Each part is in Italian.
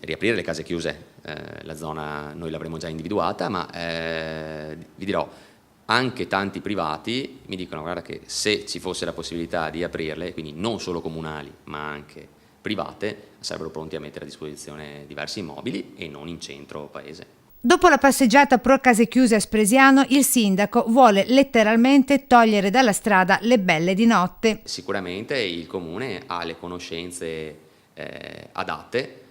riaprire le case chiuse, la zona noi l'avremo già individuata, ma vi dirò, anche tanti privati mi dicono guarda che se ci fosse la possibilità di aprirle, quindi non solo comunali ma anche private, sarebbero pronti a mettere a disposizione diversi immobili e non in centro paese. Dopo la passeggiata pro case chiuse a Spresiano, il sindaco vuole letteralmente togliere dalla strada le belle di notte. Sicuramente il Comune ha le conoscenze adatte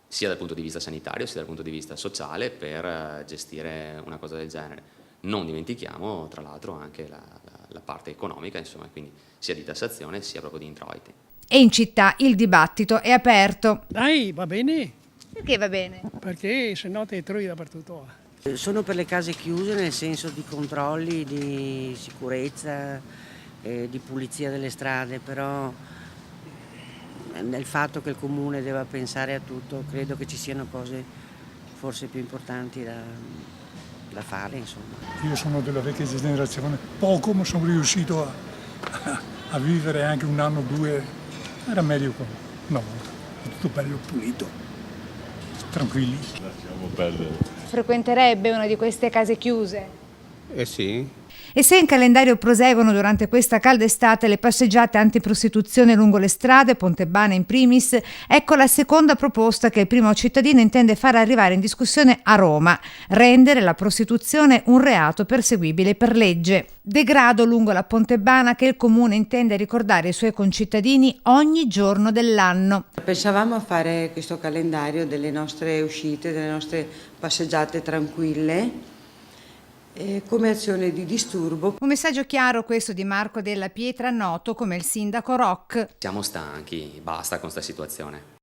sia dal punto di vista sanitario sia dal punto di vista sociale per gestire una cosa del genere. Non dimentichiamo tra l'altro anche la parte economica, insomma, quindi sia di tassazione sia proprio di introiti. E in città il dibattito è aperto. Dai, va bene, Perché va bene? perché se no ti trovi dappertutto. Sono per le case chiuse nel senso di controlli, di sicurezza, di pulizia delle strade, però nel fatto che il comune deve pensare a tutto, credo che ci siano cose forse più importanti da fare, insomma. Io sono della vecchia generazione, poco ma sono riuscito a vivere anche un anno o due, era meglio una volta, tutto bello pulito, tranquilli. Lasciamo perdere. Frequenterebbe una di queste case chiuse? Eh sì. E se in calendario proseguono durante questa calda estate le passeggiate antiprostituzione lungo le strade, Pontebana in primis, ecco la seconda proposta che il primo cittadino intende far arrivare in discussione a Roma: rendere la prostituzione un reato perseguibile per legge. Degrado lungo la Pontebana che il comune intende ricordare ai suoi concittadini ogni giorno dell'anno. Pensavamo a fare questo calendario delle nostre uscite, delle nostre passeggiate tranquille, come azione di disturbo. Un messaggio chiaro questo di Marco Della Pietra, noto come il sindaco Rock. Siamo stanchi, basta con questa situazione.